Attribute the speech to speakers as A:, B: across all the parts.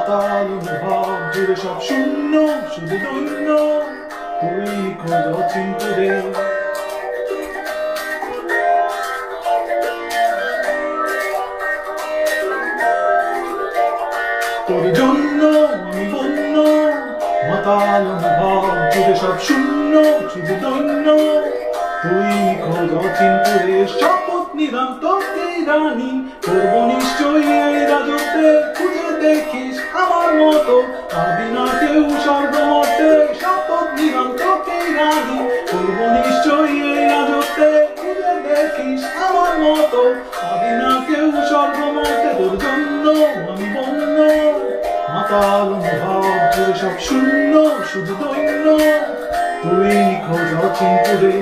A: মাতাল অনুভব জুড়ে সব শূন্য, শুধু দৈন্য তুই খোঁজ অচিন্তরে। তোর জন্য আমি বন্য, মাতাল অনুভব জুড়ে সব শূন্য, শুধু দৈন্য তুই খোঁজ অচিন্তরে। শপথ নিলাম তোকে রানী, করবো নিশ্চয়ই এই রাজত্বে। খুঁজে দেখিস আমার মতো পাবি না কেউ স্বর্গমর্তে। শপথ নিলাম তোকে রানী, করবো নিশ্চয়ই এই রাজত্বে। খুঁজে দেখিস আমার মতো পাবি না কেউ স্বর্গমর্তে। তোর জন্য আমি বন্য, মাতাল অনুভব জুড়ে সব শূন্য, শুধু দৈন্য তুই খোঁজ অচিন্তরে।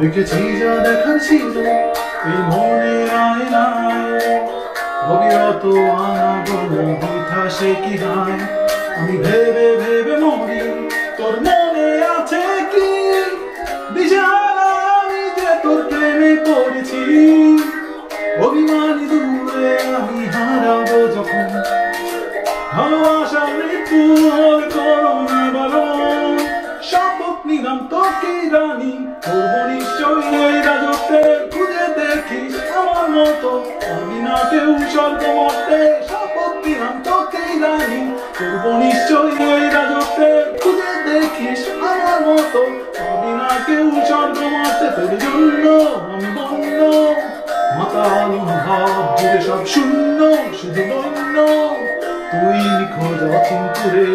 A: দেখেছি যা দেখার ছিল এই মনে আয়নায়, অবিরত আনাগোনা বৃথা সে কি হয়। আমি ভেবে ভেবে মরি তোর মনে আছে কি, দিশাহারা আমি যে তোর প্রেমে পড়েছি। অভিমানী দূরে আমি হারাবো যখন, ভালোবাসার মৃত্যু হলে করোনা বারণ। শপথ নিলাম তোকে রানী, করবো নিশ্চয়ই এই রাজত্বে। খুঁজে দেখিস আমার মতো পাবি না কেউ স্বর্গমর্তে। শপথ নিলাম তোকে রানী, করবো নিশ্চয়ই এই রাজত্বে। খুঁজে দেখিস আমার মতো পাবি না কেউ স্বর্গমর্তে। তোর জন্য আমি বন্য, মাতাল অনুভব জুড়ে সব শূন্য, শুধু দৈন্য তুই খোঁজ অচিন্তরে।